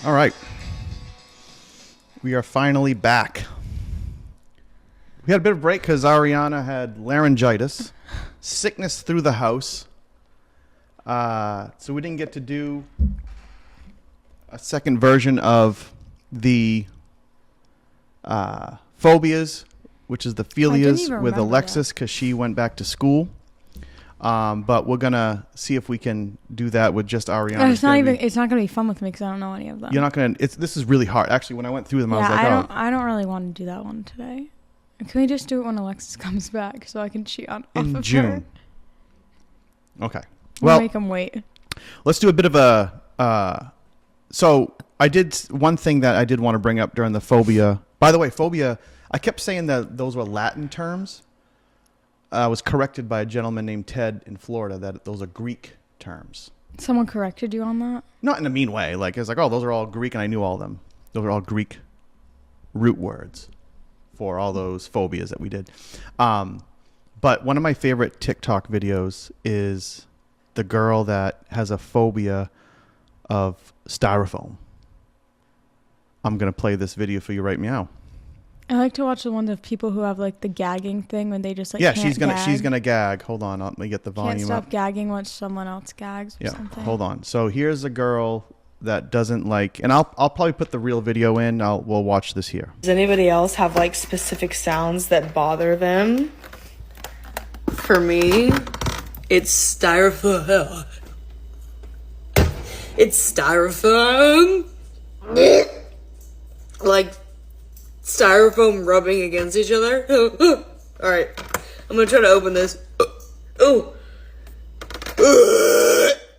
All right. We are finally back. We had a bit of a break because Ariana had laryngitis, sickness through the house. So we didn't get to do a second version of the phobias, which is the philias with Alexis because she went back to school. But we're gonna see if we can do that with just Ariana. It's not gonna be fun with me because I don't know any of them. You're not gonna. This is really hard. Actually, when I went through them, I was like, I don't really want to do that one today. Can we just do it when Alexis comes back so I can cheat off of June? Her? Okay. Well, make him wait. Let's do a bit of a. So I did one thing that I did want to bring up during the phobia. By the way, phobia. I kept saying that those were Latin terms. I was corrected by a gentleman named Ted in Florida that those are Greek terms. Someone corrected you on that? Not in a mean way. Like, it's like, oh, those are all Greek, and I knew all of them. Those are all Greek root words for all those phobias that we did. But one of my favorite TikTok videos is the girl that has a phobia of styrofoam. I'm going to play this video for you right now. I like to watch the ones of people who have like the gagging thing when they just like she's gonna gag. Hold on, let me get the volume up. Can't stop gagging once someone else gags or something. Hold on. So here's a girl that doesn't like, and I'll probably put the real video in. We'll watch this here. Does anybody else have like specific sounds that bother them? For me, it's styrofoam. It's styrofoam. Like styrofoam rubbing against each other. All right, I'm gonna try to open this. Oh,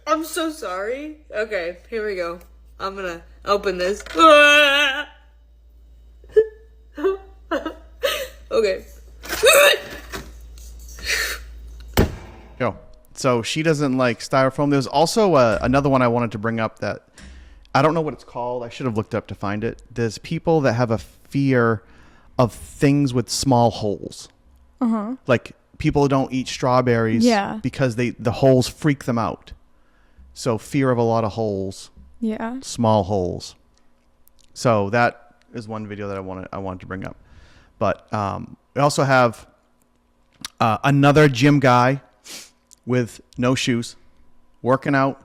I'm so sorry. Okay, here we go. I'm gonna open this. Okay. Go. So she doesn't like styrofoam. There's also another one I wanted to bring up that I don't know what it's called. I should have looked up to find it. There's people that have a fear of things with small holes. Uh-huh. Like people don't eat strawberries because the holes freak them out. So fear of a lot of holes. Yeah. Small holes. So that is one video that I wanted to bring up. But we also have another gym guy with no shoes working out.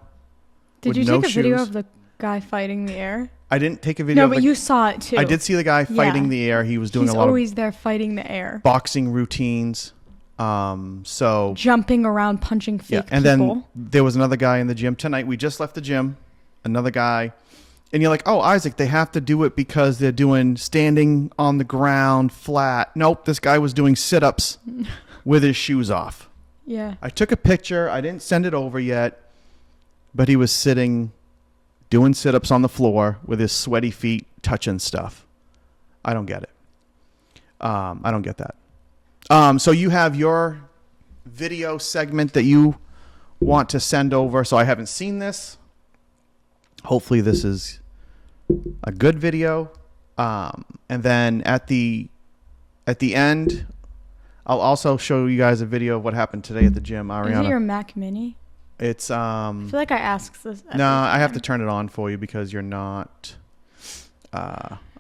Did you take a video of the guy fighting the air? I didn't take a video. No, but you saw it too. I did see the guy fighting the air. He was doing a lot of... He's always there fighting the air. Boxing routines. So... Jumping around, punching fake people. And then there was another guy in the gym. Tonight, we just left the gym. Another guy. And you're like, oh, Isaac, they have to do it because they're doing standing on the ground flat. Nope, this guy was doing sit-ups with his shoes off. Yeah. I took a picture. I didn't send it over yet. But he was sitting... doing sit-ups on the floor with his sweaty feet touching stuff. I don't get it. I don't get that. So you have your video segment that you want to send over. So I haven't seen this. Hopefully this is a good video. And then at the end, I'll also show you guys a video of what happened today at the gym. Ariana. Is it your Mac Mini? It's I feel like I asked this. No, I have to turn it on for you because you're not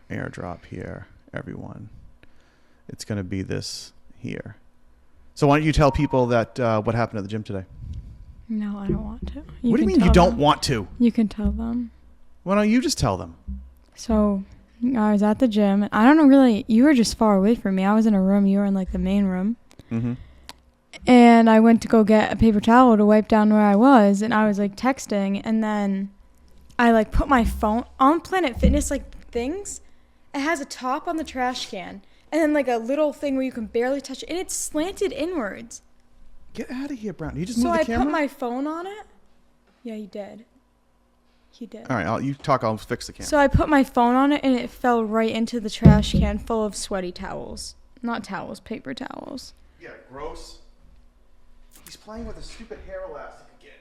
airdrop here, everyone. It's going to be this here. So why don't you tell people that what happened at the gym today? No, I don't want to. What do you mean you don't want to? You can tell them. Why don't you just tell them? So I was at the gym. And I don't know really. You were just far away from me. I was in a room. You were in like the main room. Mm-hmm. And I went to go get a paper towel to wipe down where I was, and I was like texting, and then I like put my phone on Planet Fitness like things. It has a top on the trash can, and then like a little thing where you can barely touch it, and it's slanted inwards. Get out of here, Brown. You just moved the camera? So I put my phone on it. Yeah, he did. He did. All right, you talk. I'll fix the camera. So I put my phone on it, and it fell right into the trash can full of sweaty towels. Not towels, paper towels. Yeah, gross. He's playing with a stupid hair elastic again.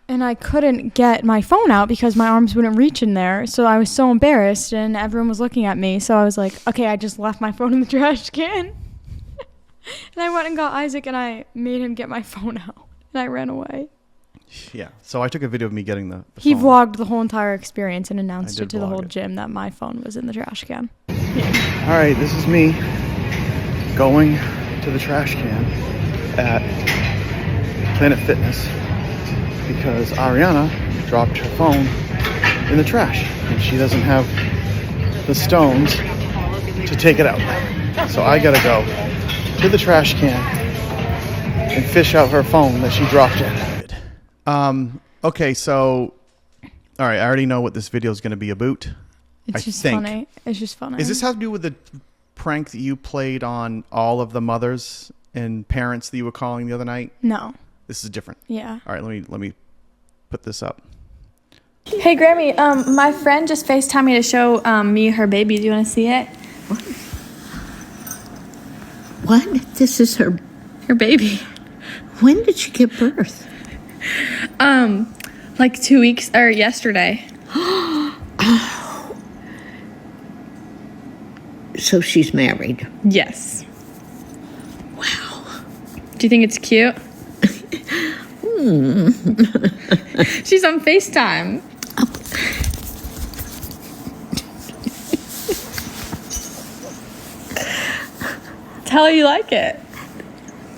And I couldn't get my phone out because my arms wouldn't reach in there. So I was so embarrassed, and everyone was looking at me. So I was like, okay, I just left my phone in the trash can. And I went and got Isaac, and I made him get my phone out, and I ran away. Yeah. So I took a video of me getting the He phone. vlogged the whole entire experience and announced I it did to the vlog whole it. gym that my phone was in the trash can. All right, this is me going to the trash can at Planet Fitness because Ariana dropped her phone in the trash and she doesn't have the stones to take it out. So I gotta go to the trash can and fish out her phone that she dropped it. Okay, so all right, I already know what this video is gonna be about. It's just funny. It's just funny. Is this have to do with the prank that you played on all of the mothers and parents that you were calling the other night? No. This is different. Yeah. All right, let me put this up. Hey Grammy, my friend just FaceTimed me to show me her baby. Do you want to see it? What? This is her Her baby. When did she give birth? Like 2 weeks or yesterday. So she's married. Yes. Wow. Do you think it's cute? She's on FaceTime. Tell her you like it.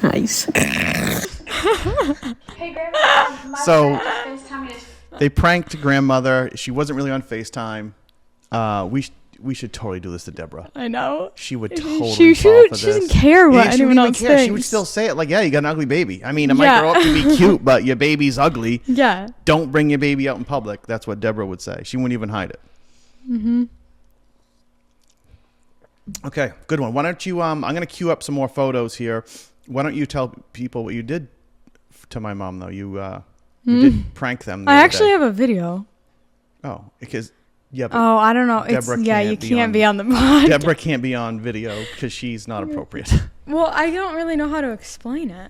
Nice. Hey Grammy, So FaceTime me to they pranked grandmother. She wasn't really on FaceTime. We should totally do this to Deborah. I know. She would totally She fall for she this. doesn't care what Yeah, she anyone wouldn't else even care. thinks. She would still say it like, yeah, you got an ugly baby. I mean, it might Yeah. grow up to be cute, but your baby's ugly. Yeah. Don't bring your baby out in public. That's what Deborah would say. She wouldn't even hide it. Mm-hmm. Okay, good one. Why don't you, I'm going to queue up some more photos here. Why don't you tell people what you did to my mom, though? You did prank them the I other actually day. have a video. Oh, because, yeah, but Oh, I don't know. It's Deborah yeah, you can't be can't on- be on the pod. Deborah can't be on video because she's not appropriate. Well, I don't really know how to explain it.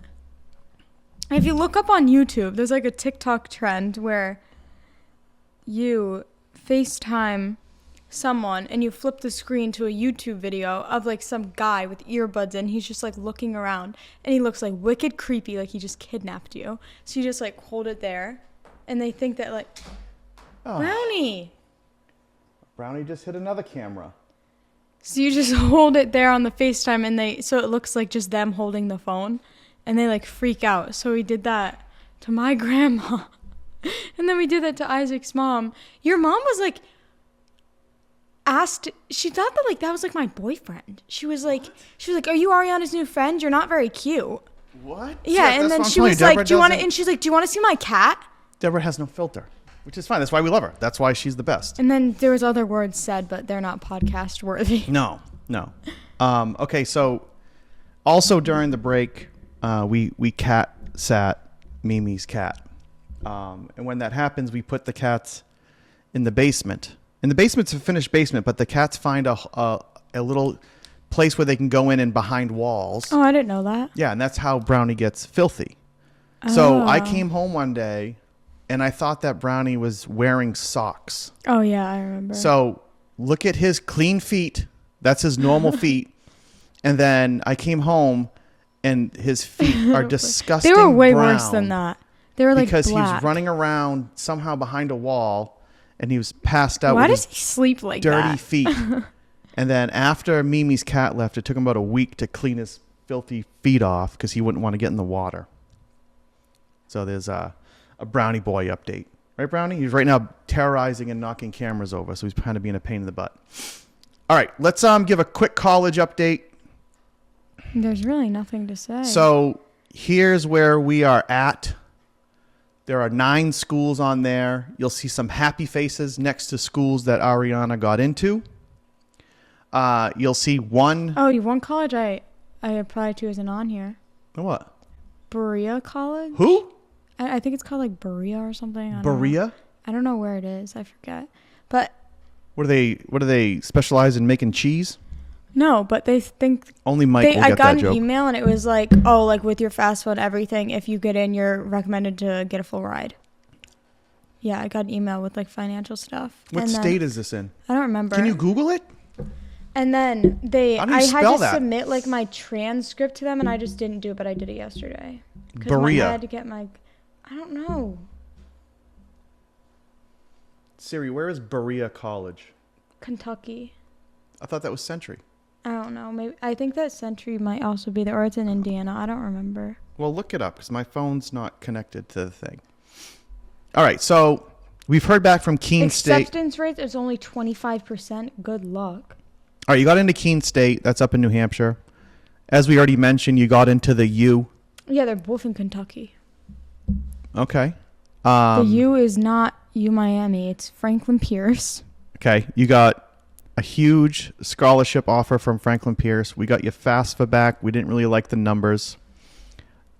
If you look up on YouTube, there's like a TikTok trend where you FaceTime someone and you flip the screen to a YouTube video of like some guy with earbuds in. He's just like looking around and he looks like wicked creepy, like he just kidnapped you. So you just like hold it there and they think that like, Oh, Brownie. Brownie just hit another camera. So you just hold it there on the FaceTime and so it looks like just them holding the phone and they like freak out. So we did that to my grandma. And then we did that to Isaac's mom. Your mom was like she thought that like that was like my boyfriend. She was like, are you Ariana's new friend? You're not very cute. What? Yeah, and that's then what I'm she telling was you. like, Deborah do you want to, doesn't- and she's like, do you want to see my cat? Deborah has no filter, which is fine. That's why we love her. That's why she's the best. And then there was other words said, but they're not podcast worthy. No. Okay, so also during the break, we cat sat Mimi's cat. And when that happens, we put the cats in the basement. And the basement's a finished basement, but the cats find a little place where they can go in and behind walls. Oh, I didn't know that. Yeah, and that's how Brownie gets filthy. So I Oh. came home one day, and I thought that Brownie was wearing socks. Oh yeah, I remember. So look at his clean feet. That's his normal feet. And then I came home, and his feet are disgusting. They were way worse brown than that. They were like because he black. was running around somehow behind a wall, and he was passed out Why with does his he sleep like dirty that? feet. And then after Mimi's cat left, it took him about a week to clean his filthy feet off because he wouldn't want to get in the water. So there's a Brownie boy update. Right, Brownie? He's right now terrorizing and knocking cameras over, so he's kind of being a pain in the butt. All right, let's give a quick college update. There's really nothing to say. So here's where we are at. There are 9 schools on there. You'll see some happy faces next to schools that Ariana got into. You'll see one. Oh, one college I applied to isn't on here. What? Berea College? Who? I think it's called like Berea or something. I don't know. Berea? I don't know where it is. I forget. But What do they specialize in making cheese? no, but they think Only Mike will I get got that an joke. email and it was like, oh, like with your fast food, everything, if you get in, you're recommended to get a full ride. Yeah, I got an email with like financial stuff. What And then- state is this in? I don't remember. Can you Google it? And then How do you I had spell to that? submit like my transcript to them, and I just didn't do it, but I did it yesterday. 'Cause Berea. I had to get my, I don't know. Siri, where is Berea College? Kentucky. I thought that was Century. I don't know. Maybe I think that Century might also be there, or it's in Indiana. I don't remember. Well, look it up because my phone's not connected to the thing. All right, so we've heard back from Keene State. Acceptance rate is only 25%. Good luck. All right, you got into Keene State. That's up in New Hampshire. As we already mentioned, you got into the U. Yeah, they're both in Kentucky. Okay. The U is not U Miami. It's Franklin Pierce. Okay, you got a huge scholarship offer from Franklin Pierce. We got you FAFSA back. We didn't really like the numbers.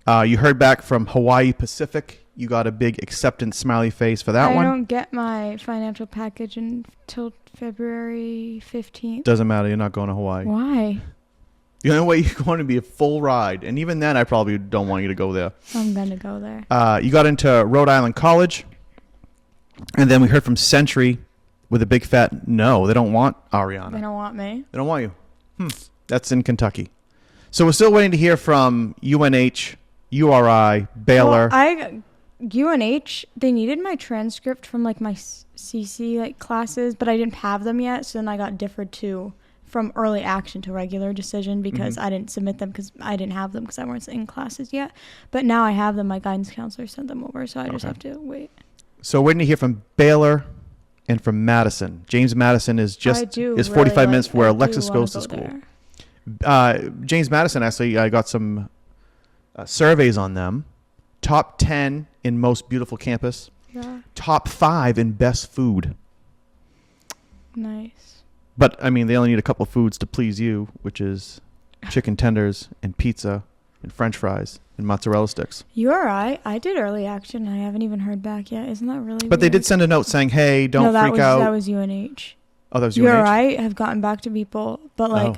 You heard back from Hawaii Pacific. You got a big acceptance smiley face for that one. I don't get my financial package until February 15th. Doesn't matter. You're not going to Hawaii. Why? The only way you're going to be a full ride. And even then, I probably don't want you to go there. I'm going to go there. You got into Rhode Island College. And then we heard from Century with a big fat no. They don't want Ariana. They don't want me. They don't want you. That's in Kentucky. So we're still waiting to hear from UNH, URI, Baylor. Well, UNH, they needed my transcript from like my CC like classes, but I didn't have them yet. So then I got differed to from early action to regular decision because I didn't submit them because I didn't have them because I weren't in classes yet. But now I have them. My guidance counselor sent them over, so I just have to wait. So we're waiting to hear from Baylor and from Madison. James Madison is really 45 minutes from where Alexis goes to school. James Madison, actually, I got some surveys on them. Top 10 in most beautiful campus. Yeah. Top 5 in best food. Nice. But, I mean, they only need a couple of foods to please you, which is chicken tenders and pizza and french fries and mozzarella sticks. You're right. I did early action. I haven't even heard back yet. Isn't that really But weird? they did send a note saying, hey, don't freak out. That was UNH. Oh, that was You're UNH? right. Have gotten back to people. But, like,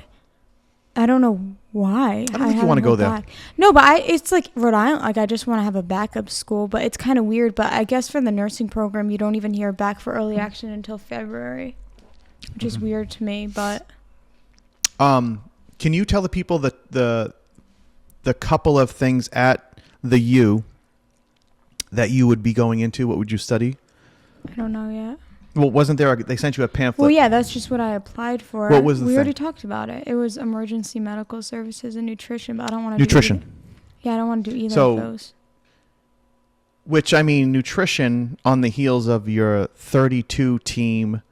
I don't know why. I don't think you want to go there. No, but it's like Rhode Island. Like, I just want to have a backup school. But it's kind of weird. But I guess for the nursing program, you don't even hear back for early action until February, which is weird to me. But can you tell the people that the couple of things at the U that you would be going into? What would you study? I don't know yet. Well, wasn't there? They sent you a pamphlet. Well, yeah, that's just what I applied for. What was the We thing? already talked about it. It was emergency medical services and nutrition, but I don't want to Nutrition. Yeah, I don't want to do either So, of those. Which, I mean, nutrition on the heels of your 32-team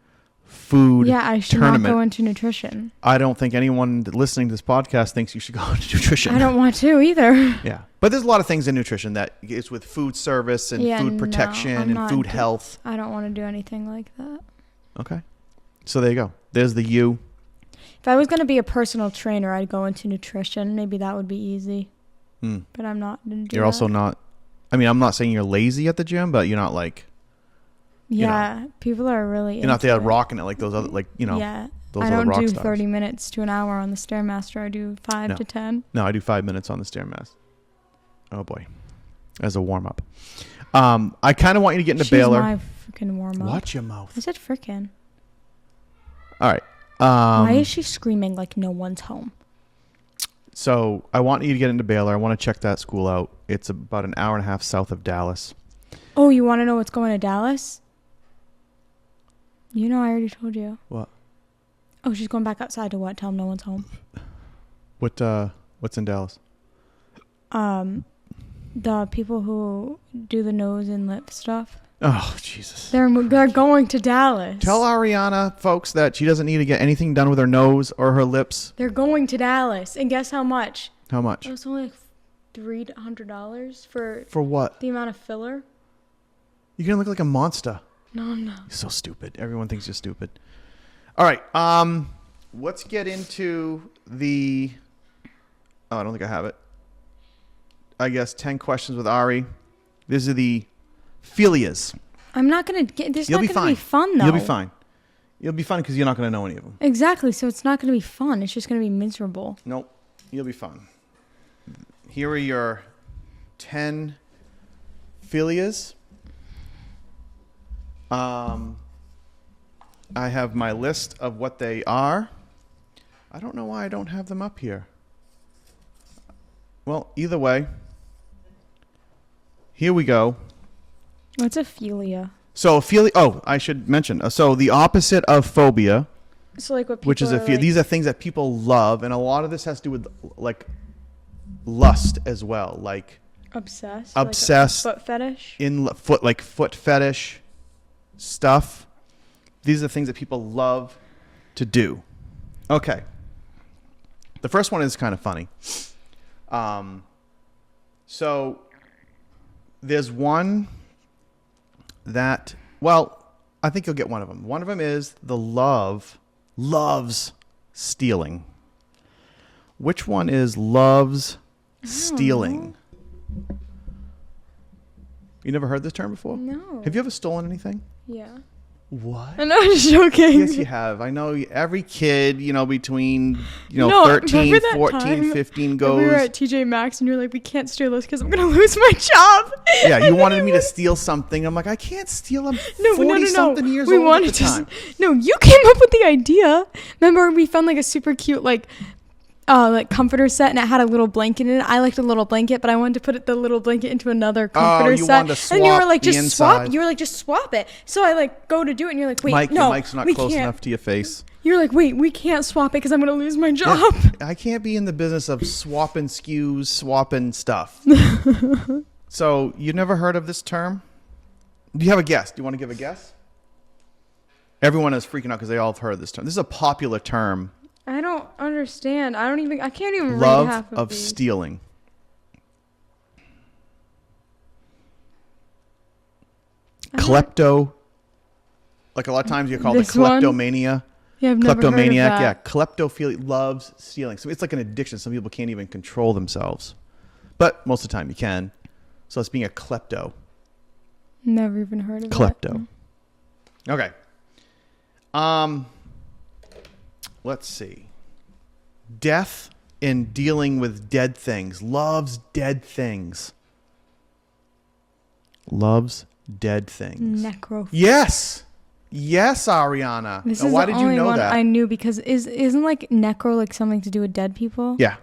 food Yeah, I should tournament. not go into nutrition. I don't think anyone listening to this podcast thinks you should go into nutrition. I don't want to either. Yeah. But there's a lot of things in nutrition that is with food service and Yeah, food no, protection I'm and not food health. I don't want to do anything like that. Okay. So there you go. There's the U. If I was going to be a personal trainer, I'd go into nutrition. Maybe that would be easy. But I'm not going to do You're that. also not, I mean, I'm not saying you're lazy at the gym, but you're not like, Yeah, people are really you're not there into it. rocking it like those other, like, you know, Yeah. those I other don't rock do stars. 30 minutes to an hour on the Stairmaster. I do 5 to 10. No, I do 5 minutes on the Stairmaster. Oh boy. As a warm up. I kind of want you to get into She's Baylor. my freaking warm up. Watch your mouth. I said frickin'. All right. Why is she screaming like no one's home? So I want you to get into Baylor. I want to check that school out. It's about an hour and a half south of Dallas. Oh, you want to know what's going to Dallas? You know, I already told you. What? Oh, she's going back outside to what? Tell them no one's home. What's in Dallas? The people who do the nose and lip stuff. Oh, Jesus. They're going to Dallas. Tell Ariana, folks, that she doesn't need to get anything done with her nose or her lips. They're going to Dallas. And guess how much? How much? It was only like $300 For what? the amount of filler. You're going to look like a monster. No, I'm not. You're so stupid. Everyone thinks you're stupid. All right. Let's get into the... Oh, I don't think I have it. I guess 10 questions with Ari. These are the philias. I'm not going to get... This is You'll not be going to be fine. fun, though. You'll be fine. You'll be fine because you're not going to know any of them. Exactly. So it's not going to be fun. It's just going to be miserable. Nope. You'll be fine. Here are your 10 philias. I have my list of what they are. I don't know why I don't have them up here. Well, either way, here we go. What's a philia? So philia. Oh, I should mention. So the opposite of phobia, So like what people which is a are, fear. like, These are things that people love, and a lot of this has to do with like lust as well, like obsessed. obsessed Like a foot fetish. foot fetish stuff. These are things that people love to do. Okay. The first one is kind of funny. So there's one that, well, I think you'll get one of them. One of them is the loves stealing. Which one is loves stealing? You never heard this term before? No. Have you ever stolen anything? Yeah. What? I'm not joking. Yes, you have. I know every kid, between, No, 13, remember that 14, time 15 We goes. were at TJ Maxx and you're like, we can't steal this because I'm gonna lose my job. Yeah, you wanted me to steal something. I'm like, I can't steal. I'm No, 40 something years we old wanted at the time. No, you came up with the idea. Remember, we found like a super cute like comforter set, and it had a little blanket in it. I liked a little blanket, but I wanted to put the little blanket into another comforter you set. wanted to and you were swap like, the just swap. inside. You were like, just swap it. So I like go to do it, and you're like, wait, Mike, no, your mic's not we close can't. enough to your face. You're like, wait, we can't swap it because I'm gonna lose my job. I can't be in the business of swapping SKUs, swapping stuff. So you never heard of this term? Do you have a guess? Do you want to give a guess? Everyone is freaking out because they all have heard this term. This is a popular term. I don't understand. I can't even Love read half of these. stealing. Klepto. Like a lot of times you call it This one? kleptomania. Yeah, I've never heard of Kleptomaniac, that. yeah. Kleptophilia loves stealing. So it's like an addiction. Some people can't even control themselves. But most of the time you can. So it's being a klepto. Never even heard of Klepto. Okay. Let's see. Death in dealing with dead things. Loves dead things. Loves dead things. Necrophilia. Yes. Yes, Ariana. This Now, is why the did you only know one that? I knew because isn't like necro like something to do with dead people? Yeah.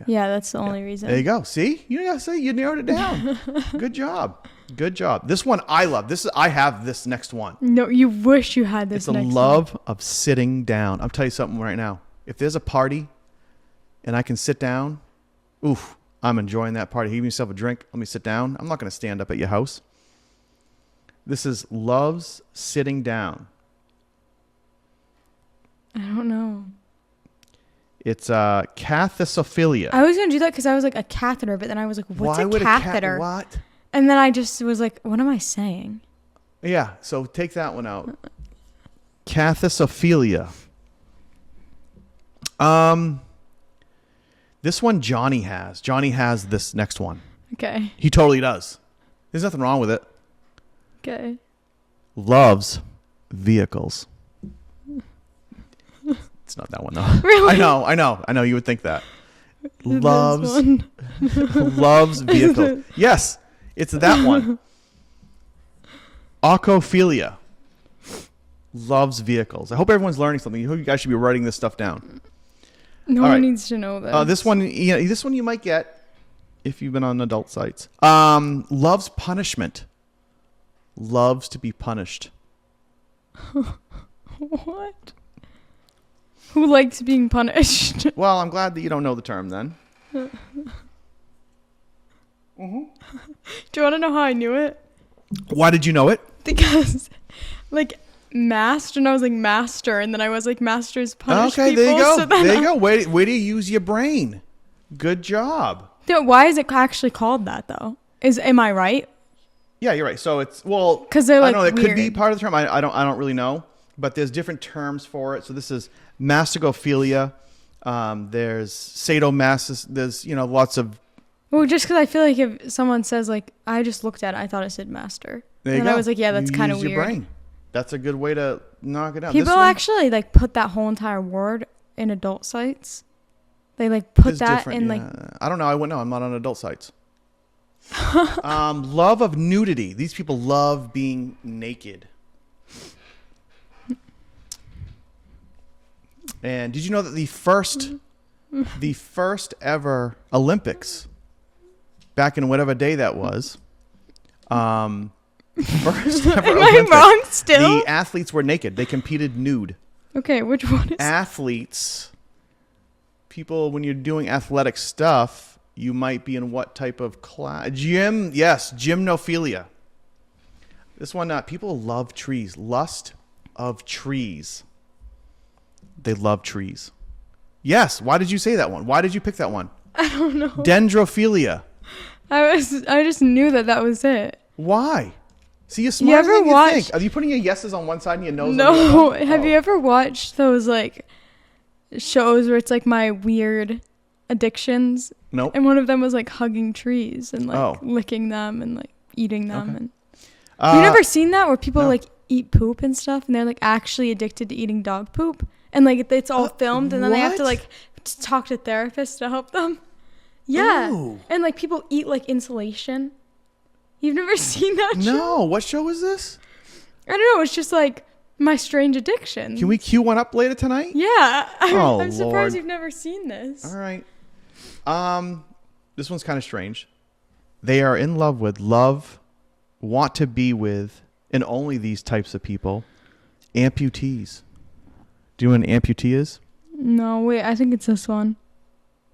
Yeah, that's the only reason. There you go. See? You gotta say you narrowed it down. Good job. Good job. This one I love. I have this next one. No, you wish you had this It's a next love of sitting down. I'll tell you something right now. If there's a party and I can sit down, oof, I'm enjoying that party. Give yourself a drink. Let me sit down. I'm not going to stand up at your house. This is loves sitting down. one. I don't know. It's cathesophilia. I was going to do that because I was like a catheter, but then I was like, what's Why a would catheter? What? And then I just was like, what am I saying? Yeah, so take that one out. Cathesophilia. This one Johnny has. Johnny has this next one. Okay. He totally does. There's nothing wrong with it. Okay. Loves vehicles. It's not that one though. Really? I know. You would think that. This Loves one. loves vehicles. Yes, it's that one. Acophilia. Loves vehicles. I hope everyone's learning something. I hope you guys should be writing this stuff down. No All one right. needs to know this. This one you might get if you've been on adult sites. Loves punishment. Loves to be punished. What? Who likes being punished? Well, I'm glad that you don't know the term then. Do you want to know how I knew it? Why did you know it? Because, like, masked, and I was like master, and then I was like masters punish Okay, people. there you go. So then There you go. Way to use your brain. Good job. Why is it actually called that though? Am I right? Yeah, you're right. So it's 'Cause they're, I don't know. like, It could be weird. part of the term. I don't really know. But there's different terms for it. So this is mastigophilia. There's sadomasochism. There's lots of. Well, just because I feel like if someone says like I just looked at it, I thought it said master, There you and go. I was like, yeah, that's You kind of use weird. your brain. That's a good way to knock it out. People This one actually like put that whole entire word in adult sites. They like put is that different, in like yeah. I don't know. I wouldn't know. I'm not on adult sites. Love of nudity. These people love being naked. And did you know that the first ever Olympics, back in whatever day that was, First ever Am I Olympics. wrong still? The athletes were naked. They competed nude. Okay, which one is? Athletes, people, when you're doing athletic stuff, you might be in what type of class? Gymnophilia. This one, people love trees. Lust of trees. They love trees. Yes. Why did you say that one? Why did you pick that one? I don't know. Dendrophilia. I just knew that was it. Why? See, you're smarter ever than you watched- think. Are you putting your yeses on one side and your nose on the No, other? have you ever watched those like shows where it's like my weird addictions? Nope. And one of them was like hugging trees and like Oh. licking them and like eating them. Okay. And have you never seen that where people no. like eat poop and stuff and they're like actually addicted to eating dog poop and like it's all filmed and then they have to what? like talk to therapists to help them. Yeah. Ooh. And like people eat like insulation. You've never seen that show? No. What show is this? I don't know. It's just like my strange addiction. Can we cue one up later tonight? Yeah. Oh, I'm surprised Lord. you've never seen this. All right. This one's kind of strange. They are in love with, want to be with, and only these types of people, amputees. Do you know what an amputee is? No, wait. I think it's this one.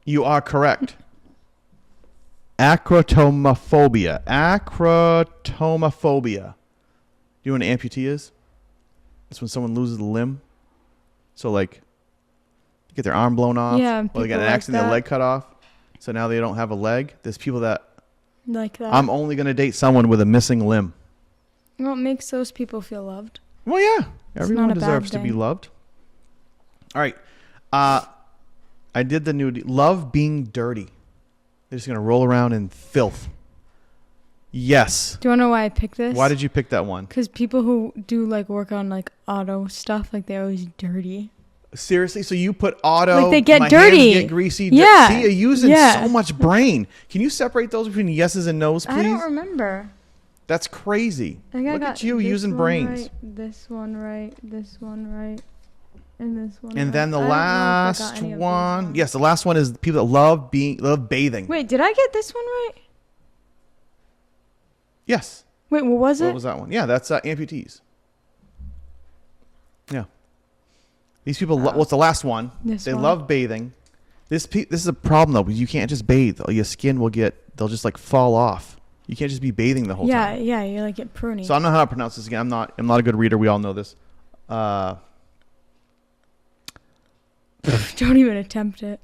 You are correct. Acrotomophobia. Acrotomophobia. Do you know what an amputee is? It's when someone loses a limb. So, like, get their arm blown off. Yeah, Or they people get an like accident, their that. leg cut off. So now they don't have a leg. There's people that, Like that. I'm only going to date someone with a missing limb. What makes those people feel loved? Well, yeah. Everyone not a bad deserves to be thing. loved. All right. I did the nudity. Love being dirty. They're just going to roll around in filth. Yes. Do you want to know why I picked this? Why did you pick that one? Because people who do like work on like auto stuff, like they're always dirty. Seriously? So you put auto, Like, they get my dirty. hands get greasy. Yeah. See, you're using Yeah. so much brain. Can you separate those between yeses and nos, I don't please? remember. That's crazy. I think I Look got at you this using one brains. right, this one right, this one right, and this one. And right. then the I don't know if I got last any of these one. ones. Yes, the last one is people that love bathing. Wait, did I get this one right? Yes. Wait, what was it? What was that one? Yeah, that's amputees. Yeah. These people, what's the last one? This They one. love bathing. This is a problem, though, because you can't just bathe. Your skin they'll just like fall off. You can't just be bathing the whole time. Yeah, you like get pruny. So I don't know how to pronounce this again. I'm not a good reader. We all know this. Don't even attempt it.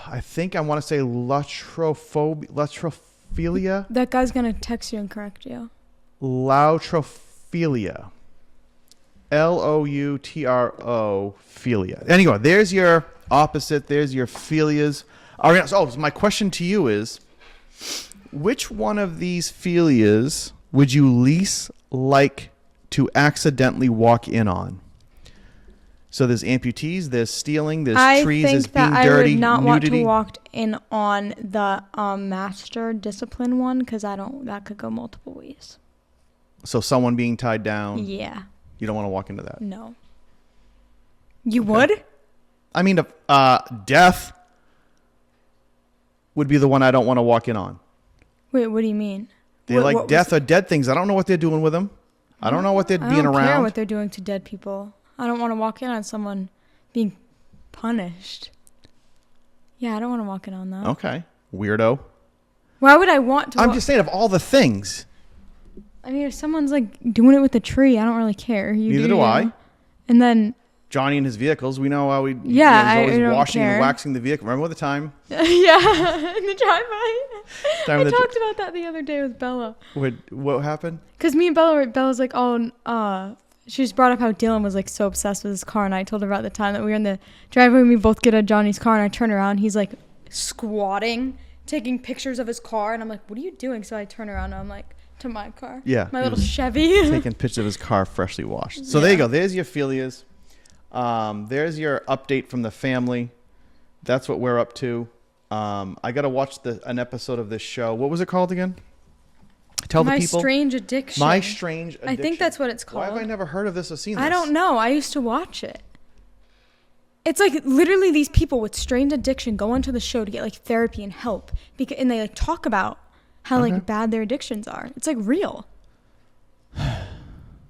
I think I want to say latrophilia. That guy's gonna text you and correct you. Lautrophilia. Loutro philia. Anyway, there's your opposite. There's your philias. All right, so my question to you is, which one of these philias would you least like to accidentally walk in on? So there's amputees, there's stealing, there's trees, there's being I dirty, would not nudity. want to walk in on the master discipline one because that could go multiple ways. So someone being tied down, Yeah. you don't want to walk into that. No. You would? I mean, death would be the one I don't want to walk in on. Wait, what do you mean? They What- like what was- death or dead things. I don't know what they're doing with them. I don't know what they're I being don't care around. what they're doing to dead people. I don't want to walk in on someone being punished. Yeah, I don't want to walk in on that. Okay, weirdo. Why would I want to? I'm just saying, of all the things. I mean, if someone's like doing it with a tree, I don't really care. Neither do I. know? And then, Johnny and his vehicles. We know how he. Yeah, he's always I don't washing care. and waxing the vehicle. Remember the time? yeah, in the driveway. Time I that- talked about that the other day with Bella. What happened? Because me and Bella's like, she just brought up how Dylan was like so obsessed with his car, and I told her about the time that we were in the driveway and we both get out of Johnny's car, and I turn around, he's like squatting, taking pictures of his car, and I'm like, what are you doing? So I turn around and I'm like, to my car. Yeah, My he little was Chevy. Taking pictures of his car freshly washed. So there you go. There's your philias. There's your update from the family. That's what we're up to. I got to watch an episode of this show. What was it called again? Tell My the people. Strange Addiction. My Strange Addiction. I think that's what it's Why called. have I never heard of this or seen this? I don't know. I used to watch it. It's like literally these people with strange addiction go into the show to get like therapy and help, and they like talk about how like bad their addictions are. It's like real.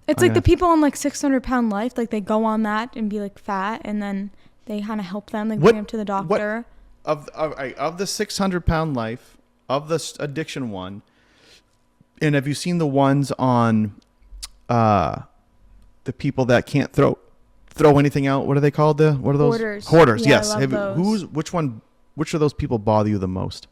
It's like the people on like 600-pound life, like they go on that and be like fat, and then they kind of help them, like bring them to the doctor. Of the 600-pound life, of the addiction one, and have you seen the ones on the people that can't throw anything out? What are they called? What are those? Hoarders. Hoarders. Yeah, Yes. I love those. Which of those people bother you the most?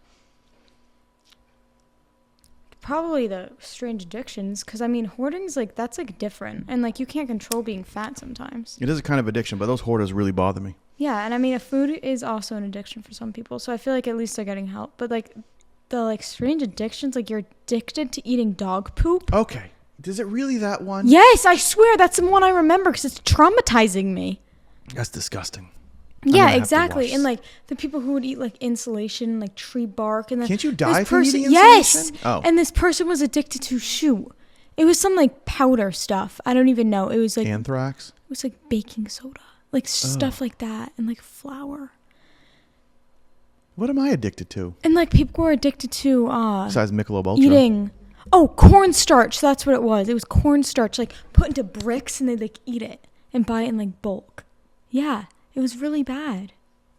Probably the strange addictions, because I mean, hoarding's like, that's like different, and like you can't control being fat sometimes. It is a kind of addiction, but those hoarders really bother me. Yeah, and I mean, food is also an addiction for some people, so I feel like at least they're getting help. But like the like strange addictions, like you're addicted to eating dog poop. Okay, is it really that one? Yes, I swear that's the one I remember because it's traumatizing me. That's disgusting. Yeah, exactly. And like the people who would eat like insulation, like tree bark, and then can't you die from eating insulation? Yes. Oh. And this person was addicted to it was some like powder stuff. I don't even know. It was like anthrax. It was like baking soda, like stuff like that, and like flour. What am I addicted to? And like people were addicted to besides Michelob Ultra. eating. Oh, cornstarch. That's what it was. It was cornstarch, like put into bricks, and they'd like eat it and buy it in like bulk. Yeah. It was really bad.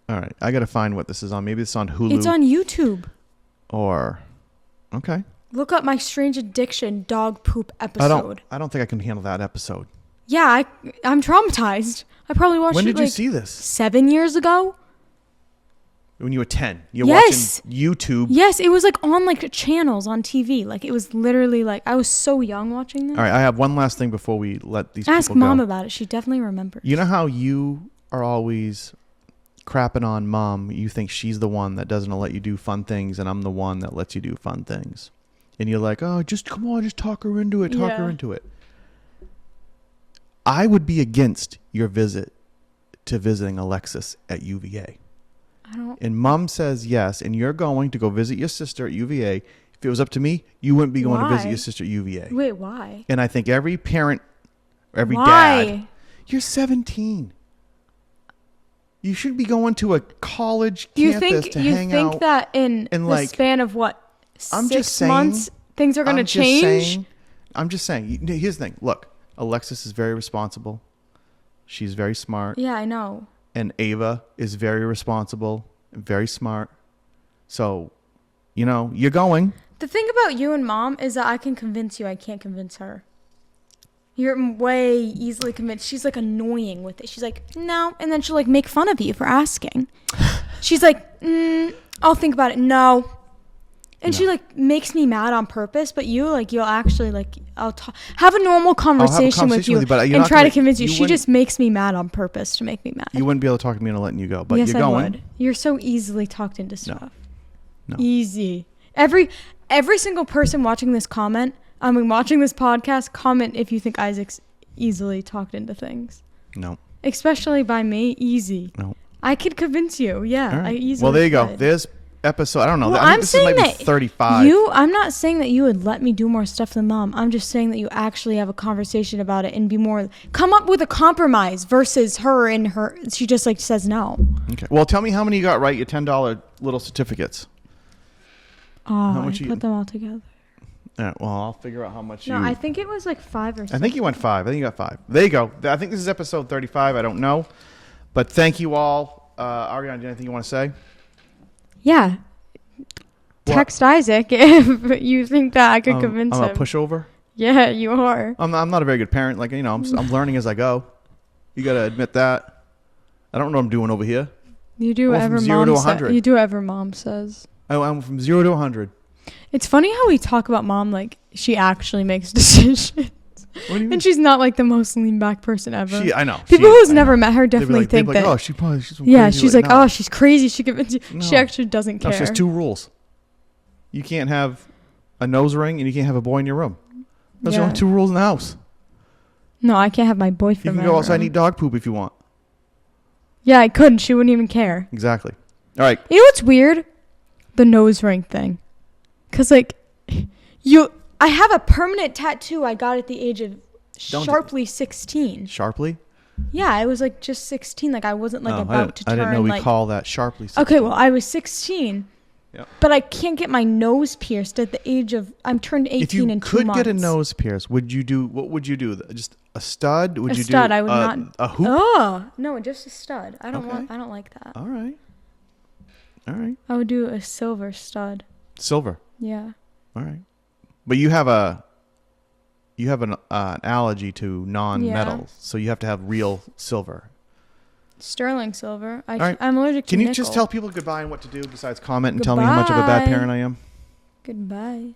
All right. I got to find what this is on. Maybe it's on Hulu. It's on YouTube. Okay. Look up My Strange Addiction dog poop episode. I don't think I can handle that episode. Yeah, I'm traumatized. I probably watched it When did you like see this? 7 years ago. When you were 10. You're Yes. watching YouTube. Yes, it was like on like channels on TV. Like it was literally like, I was so young watching this. All right. I have one last thing before we let these Ask people go. Mom about it. She definitely remembers. You know how you are always crapping on Mom? You think she's the one that doesn't let you do fun things, and I'm the one that lets you do fun things. And you're like, oh, just come on, just talk her into it, talk her into it. I would be against your visit to visiting Alexis at UVA. And Mom says yes, and you're going to go visit your sister at UVA. If it was up to me, you wouldn't be going to visit your sister at UVA. Wait, why? And I think every parent, every dad, you're 17. You should be going to a college campus to hang out. You think that in the like, span of what, I'm 6 just saying, months, things are going to change? I'm just saying. Here's the thing. Look, Alexis is very responsible. She's very smart. Yeah, I know. And Ava is very responsible and very smart. So, you're going. The thing about you and Mom is that I can convince you. I can't convince her. You're way easily convinced. She's like annoying with it. She's like, no. And then she'll like make fun of you for asking. She's like, I'll think about it. No. And she like makes me mad on purpose. But you like, you'll actually like, have a normal conversation with you and try to convince you. She just makes me mad on purpose to make me mad. You wouldn't be able to talk to me into letting you go. But yes, you're going. I would. You're so easily talked into stuff. No. Easy. Every single person watching this watching this podcast, comment if you think Isaac's easily talked into things. No. Especially by me, easy. No. I could convince you. Yeah, right. I easily. Well, there you go. could. There's episode. I don't know. Well, I think this might be 35. I'm not saying that you would let me do more stuff than Mom. I'm just saying that you actually have a conversation about it and be more. Come up with a compromise versus her and her. She just like says no. Okay. Well, tell me how many you got right. Your $10 little certificates. Oh, I put them all together. Yeah, well, I'll figure out how much No, I think it was like 5 or something. I think you went 5. I think you got 5. There you go. I think this is episode 35. I don't know. But thank you all. Ariana, do you have anything you want to say? Yeah. Text Isaac if you think that I could convince him. I'm a pushover? Yeah, you are. I'm not a very good parent. Like, I'm learning as I go. You got to admit that. I don't know what I'm doing over here. You do whatever Mom says. I'm from 0 to 100. It's funny how we talk about Mom like she actually makes decisions. What do you mean? And she's not like the most lean back person ever. I know. People who's never met her definitely think that. Oh, she's crazy. Yeah, she's like, oh, she's crazy. She convinced you. No. She actually doesn't care. No, she has 2 rules. You can't have a nose ring and you can't have a boy in your room. Those are only 2 rules in the house. No, I can't have my boyfriend. You can go outside and eat dog poop if you want. Yeah, I could. She wouldn't even care. Exactly. All right. You know what's weird? The nose ring thing. Because, like, I have a permanent tattoo I got at the age of sharply 16. Sharply? Yeah, I was, like, just 16. Like, I wasn't, like, about to turn, I didn't know we like, call that sharply 16. Okay, well, I was 16. Yep. But I can't get my nose pierced at the age of, I'm turned 18 If you in 2 could months. get a nose pierce, what would you do? Just a stud? Would A you stud, do I would not. a hoop? Oh, no, just a stud. I don't Okay. I don't like that. All right. I would do a silver stud. Silver. Yeah. All right. But you have an allergy to non-metals, so you have to have real silver. Sterling silver. All right. I'm allergic to Can you nickel. just tell people goodbye and what to do besides comment and tell me how much of a bad Goodbye. parent I am? Goodbye.